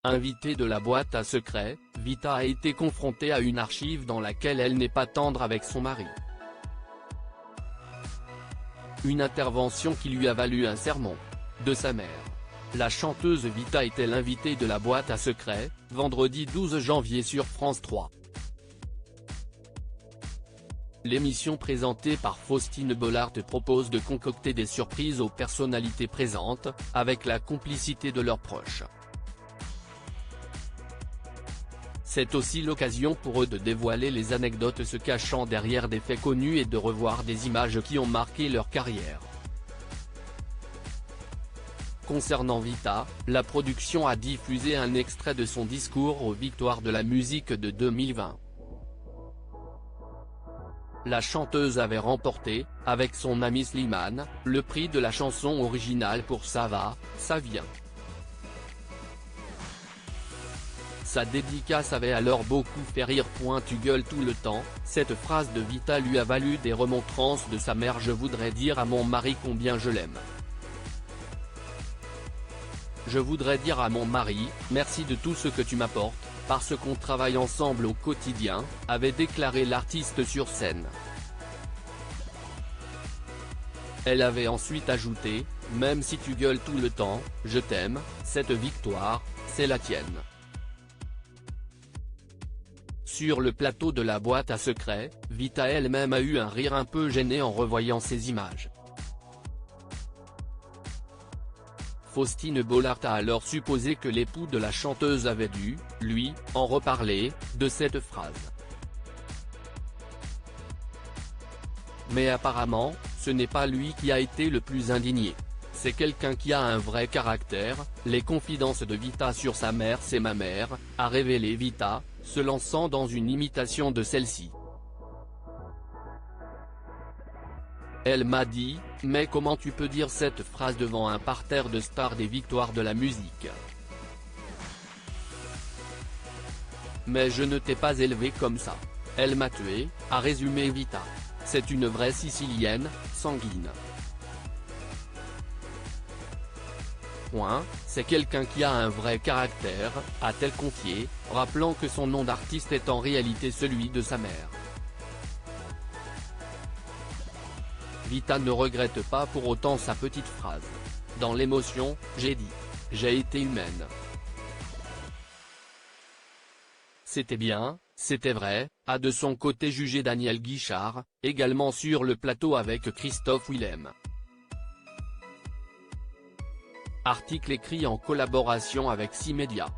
Invitée de la boîte à secrets, Vita a été confrontée à une archive dans laquelle elle n'est pas tendre avec son mari. Une intervention qui lui a valu un sermon de sa mère. La chanteuse Vita était l'invitée de la boîte à secrets, vendredi 12 janvier sur France 3. L'émission présentée par Faustine Bollard propose de concocter des surprises aux personnalités présentes, avec la complicité de leurs proches. C'est aussi l'occasion pour eux de dévoiler les anecdotes se cachant derrière des faits connus et de revoir des images qui ont marqué leur carrière. Concernant Vita, la production a diffusé un extrait de son discours aux Victoires de la musique de 2020. La chanteuse avait remporté, avec son ami Slimane, le prix de la chanson originale pour Ça va, ça vient. Sa dédicace avait alors beaucoup fait rire. Tu gueules tout le temps, cette phrase de Vita lui a valu des remontrances de sa mère. Je voudrais dire à mon mari combien je l'aime. Je voudrais dire à mon mari, merci de tout ce que tu m'apportes, parce qu'on travaille ensemble au quotidien, avait déclaré l'artiste sur scène. Elle avait ensuite ajouté, même si tu gueules tout le temps, je t'aime, cette victoire, c'est la tienne. Sur le plateau de la boîte à secrets, Vita elle-même a eu un rire un peu gêné en revoyant ces images. Faustine Bollard a alors supposé que l'époux de la chanteuse avait dû, lui, en reparler, de cette phrase. Mais apparemment, ce n'est pas lui qui a été le plus indigné. C'est quelqu'un qui a un vrai caractère. Les confidences de Vita sur sa mère. C'est ma mère, a révélé Vita, se lançant dans une imitation de celle-ci. Elle m'a dit, mais comment tu peux dire cette phrase devant un parterre de stars des Victoires de la musique? Mais je ne t'ai pas élevé comme ça. Elle m'a tué, a résumé Vita. C'est une vraie Sicilienne, sanguine. C'est quelqu'un qui a un vrai caractère, a-t-elle confié, rappelant que son nom d'artiste est en réalité celui de sa mère. Vita ne regrette pas pour autant sa petite phrase. Dans l'émotion, j'ai dit. J'ai été humaine. C'était bien, c'était vrai, a de son côté jugé Daniel Guichard, également sur le plateau avec Christophe Willem. Article écrit en collaboration avec 6 médias.